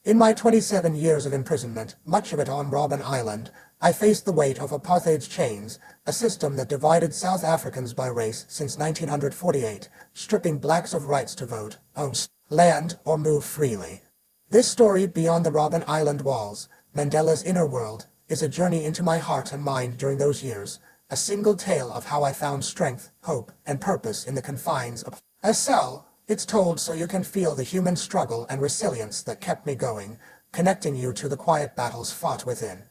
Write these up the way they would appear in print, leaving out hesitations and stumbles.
In my 27 years of imprisonment, much of it on Robben Island, I faced the weight of apartheid's chains, a system that divided South Africans by race since 1948, stripping blacks of rights to vote, own land, or move freely. This story, Beyond the Robben Island Walls, Mandela's Inner World, is a journey into my heart and mind during those years, a single tale of how I found strength, hope, and purpose in the confines of a cell. It's told so you can feel the human struggle and resilience that kept me going, connecting you to the quiet battles fought within.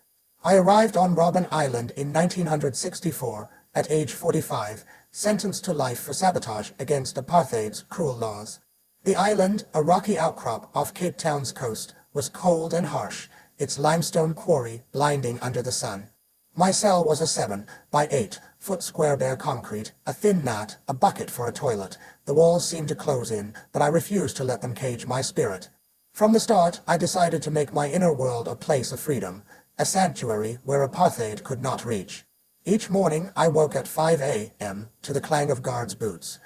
I arrived on Robben Island in 1964, at age 45, sentenced to life for sabotage against apartheid's cruel laws. The island, a rocky outcrop off Cape Town's coast, was cold and harsh, its limestone quarry blinding under the sun. My cell was a 7 by 8 foot square bare concrete, a thin mat, a bucket for a toilet. The walls seemed to close in, but I refused to let them cage my spirit. From the start, I decided to make my inner world a place of freedom, a sanctuary where apartheid could not reach. Each morning, I woke at 5 a.m. to the clang of guards' boots.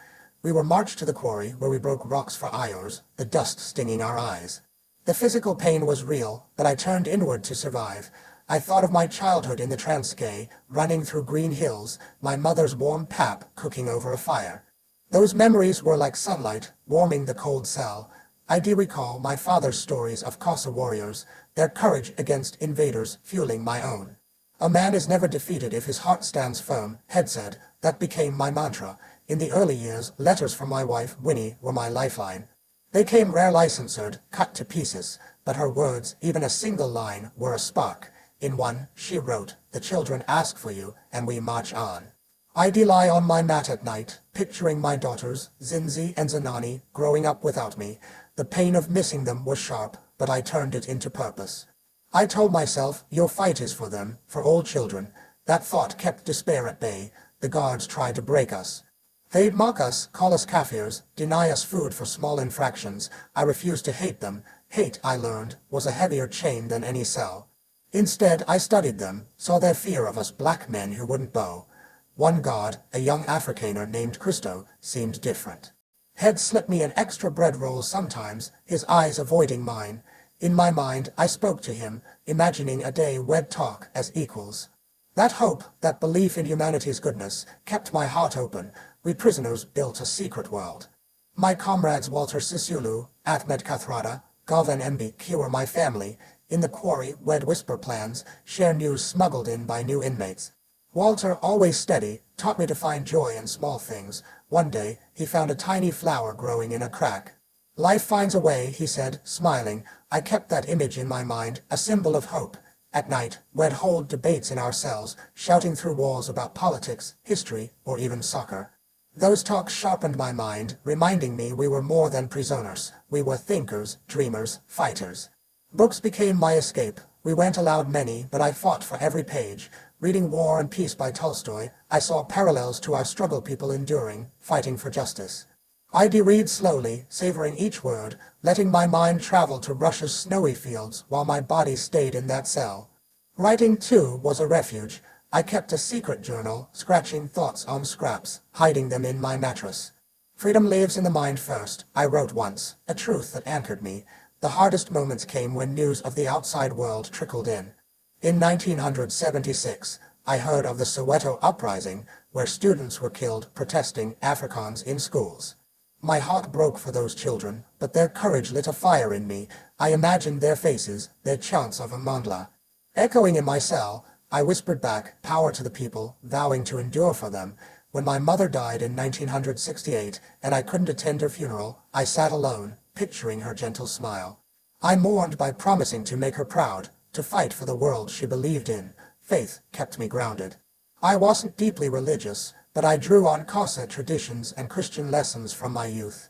We were marched to the quarry where we broke rocks for iron, the dust stinging our eyes. The physical pain was real, but I turned inward to survive. I thought of my childhood in the Transkei, running through green hills, my mother's warm pap cooking over a fire. Those memories were like sunlight, warming the cold cell. I do recall my father's stories of Xhosa warriors, their courage against invaders fueling my own. A man is never defeated if his heart stands firm, Head said. That became my mantra. In the early years, letters from my wife, Winnie, were my lifeline. They came rarely censored, cut to pieces, but her words, even a single line, were a spark. In one, she wrote, "The children ask for you, and we march on." I'd lie on my mat at night, picturing my daughters, Zinzi and Zanani, growing up without me. The pain of missing them was sharp, but I turned it into purpose. I told myself, your fight is for them, for all children. That thought kept despair at bay. The guards tried to break us. They'd mock us, call us kafirs, deny us food for small infractions. I refused to hate them. Hate, I learned, was a heavier chain than any cell. Instead, I studied them, saw their fear of us black men who wouldn't bow. One guard, a young Afrikaner named Christo, seemed different. He'd slip me an extra bread roll sometimes, his eyes avoiding mine. In my mind, I spoke to him, imagining a day we'd talk as equals. That hope, that belief in humanity's goodness, kept my heart open. We prisoners built a secret world. My comrades Walter Sisulu, Ahmed Kathrada, Govan Mbeki were my family. In the quarry, we'd whisper plans, share news smuggled in by new inmates. Walter, always steady, taught me to find joy in small things. One day, he found a tiny flower growing in a crack. Life finds a way, he said, smiling. I kept that image in my mind, a symbol of hope. At night, we'd hold debates in our cells, shouting through walls about politics, history, or even soccer. Those talks sharpened my mind, reminding me we were more than prisoners. We were thinkers, dreamers, fighters. Books became my escape. We weren't allowed many, but I fought for every page. Reading War and Peace by Tolstoy, I saw parallels to our struggle people enduring, fighting for justice. I'd read slowly, savoring each word, letting my mind travel to Russia's snowy fields while my body stayed in that cell. Writing, too, was a refuge. I kept a secret journal, scratching thoughts on scraps, hiding them in my mattress. Freedom lives in the mind first, I wrote once, a truth that anchored me. The hardest moments came when news of the outside world trickled in. In 1976, I heard of the Soweto Uprising, where students were killed protesting Afrikaans in schools. My heart broke for those children, but their courage lit a fire in me. I imagined their faces, their chants of Mandela. Echoing in my cell, I whispered back, power to the people, vowing to endure for them. When my mother died in 1968, and I couldn't attend her funeral, I sat alone, picturing her gentle smile. I mourned by promising to make her proud, to fight for the world she believed in. Faith kept me grounded. I wasn't deeply religious, but I drew on Xhosa traditions and Christian lessons from my youth.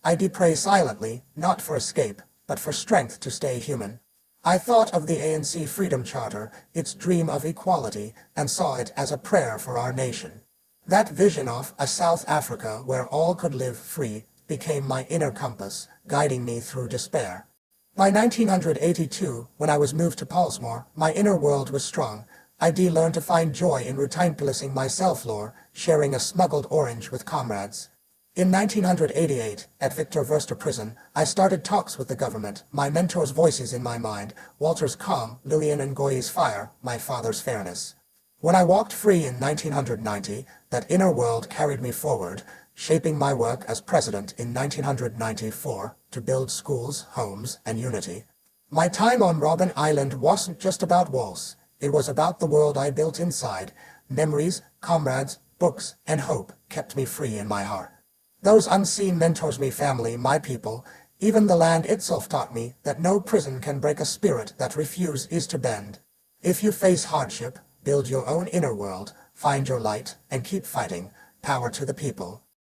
I did pray silently, not for escape, but for strength to stay human. I thought of the ANC Freedom Charter, its dream of equality, and saw it as a prayer for our nation. That vision of a South Africa where all could live free became my inner compass, guiding me through despair. By 1982, when I was moved to Pollsmoor, my inner world was strong. I learned to find joy in routinely my self-lore, sharing a smuggled orange with comrades. In 1988, at Victor Verster prison, I started talks with the government, my mentor's voices in my mind, Walter's calm, Lillian Ngoyi's fire, my father's fairness. When I walked free in 1990, that inner world carried me forward, shaping my work as president in 1994 to build schools, homes, and unity. My time on Robben Island wasn't just about walls. It was about the world I built inside. Memories, comrades, books, and hope kept me free in my heart. Those unseen mentors me family, my people. Even the land itself taught me that no prison can break a spirit that refuses to bend. If you face hardship, build your own inner world, find your light, and keep fighting. Power to the people.